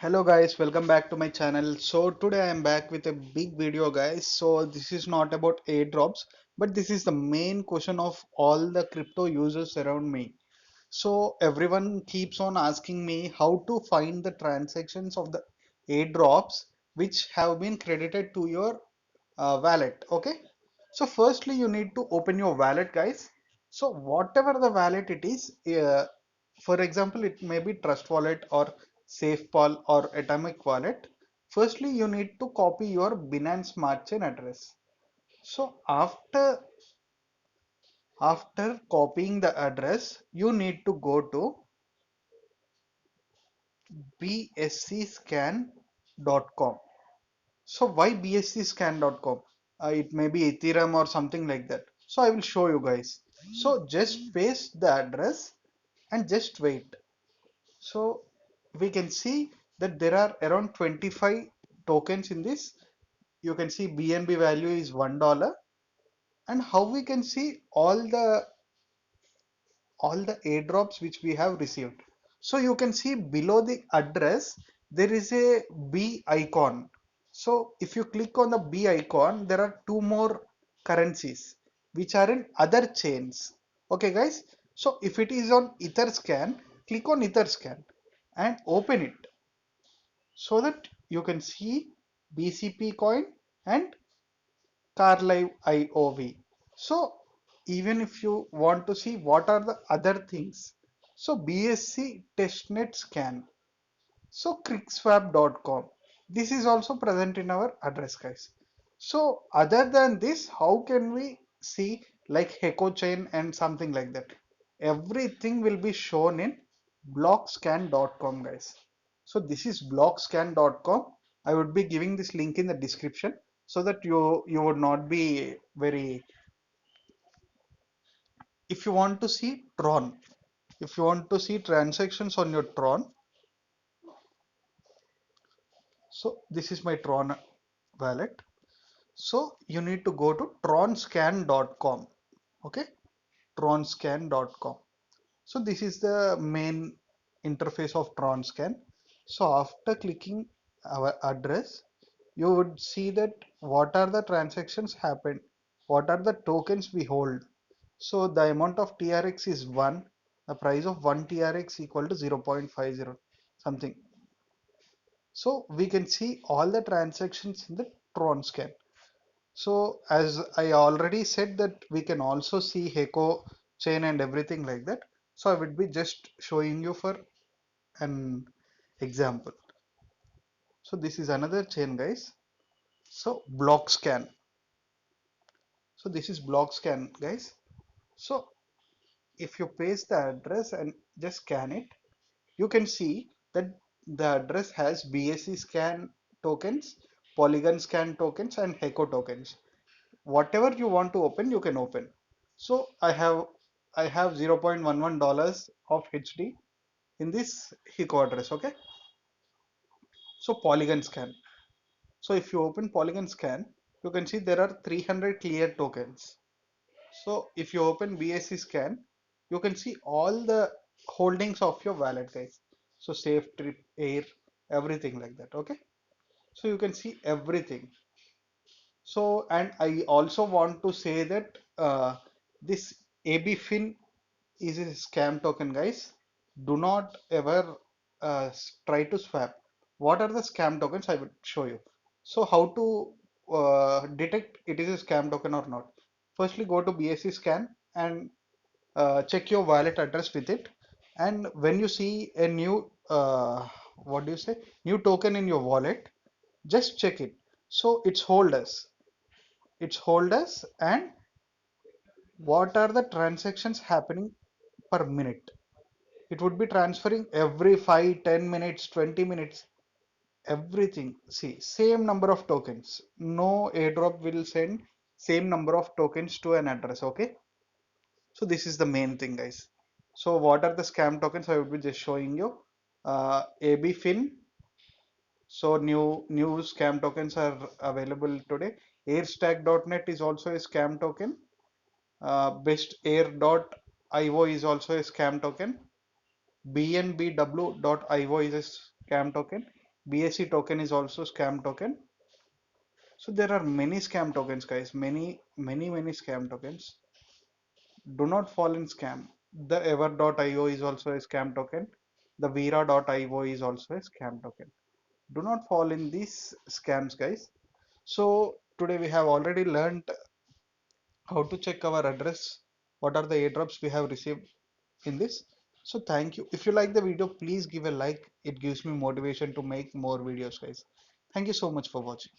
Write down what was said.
Hello guys, welcome back to my channel. So today I am back with a big video guys. So this is not about airdrops, but this is the main question of all the crypto users around me. So everyone keeps on asking me how to find the transactions of the airdrops which have been credited to your wallet. Okay. So firstly you need to open your wallet guys. So whatever the wallet it is, for example, it may be Trust Wallet or SafePal or Atomic Wallet. Firstly, you need to copy your Binance Smart Chain address. So after copying the address, you need to go to bscscan.com. So why bscscan.com? It may be Ethereum or something like that. So I will show you guys. So just paste the address and just wait. So we can see that there are around 25 tokens in this. You can see BNB value is $1, and how we can see all the airdrops which we have received. So you can see below the address there is a B icon. So if you click on the B icon, there are two more currencies which are in other chains. Okay guys, so if it is on Etherscan, click on Etherscan and open it so that you can see BCP coin and Carlive IOV. So even if you want to see what are the other things, so BSC testnet scan, so crickswap.com, this is also present in our address guys. So other than this, how can we see like Heco chain and something like that? Everything will be shown in blockscan.com guys. So this is blockscan.com. I would be giving this link in the description so that you would not be very. If you want to see Tron, if you want to see transactions on your Tron, so this is my Tron wallet. So you need to go to tronscan.com. Okay, tronscan.com. So this is the main interface of Tronscan. So after clicking our address, you would see that what are the transactions happened, what are the tokens we hold. So the amount of TRX is 1, the price of 1 TRX equal to 0.50 something. So we can see all the transactions in the Tronscan. So as I already said that we can also see Heco chain and everything like that. So I would be just showing you for an example. So this is another chain guys. So block scan. So this is block scan guys. So if you paste the address and just scan it, you can see that the address has BSC scan tokens, Polygon scan tokens and Heco tokens. Whatever you want to open, you can open. So I have $0.11 of HD in this Heco address. Okay. So Polygon scan. So if you open Polygon scan, you can see there are 300 clear tokens. So if you open BSC scan, you can see all the holdings of your wallet guys. So safe trip, air, everything like that. Okay. So you can see everything. So and I also want to say that this ABFIN is a scam token guys. Do not ever try to swap. What are the scam tokens? I will show you. So how to detect it is a scam token or not? Firstly, go to BSC scan and check your wallet address with it. And when you see a new what do you say, new token in your wallet, just check it. So it's holders and what are the transactions happening per minute. It would be transferring every 5, 10 minutes, 20 minutes, everything. See, same number of tokens. No airdrop will send same number of tokens to an address. Okay. So this is the main thing, guys. So what are the scam tokens? I would be just showing you. ABFIN. So new scam tokens are available today. Airstack.net is also a scam token. BestAir.io is also a scam token. BNBW.io is a scam token. BSC token is also scam token. So there are many scam tokens, guys. Many scam tokens. Do not fall in scam. The Ever.io is also a scam token. The Vera.io is also a scam token. Do not fall in these scams, guys. So today we have already learned how to check our address, what are the airdrops we have received in this. So thank you. If you like the video, please give a like. It gives me motivation to make more videos, guys. Thank you so much for watching.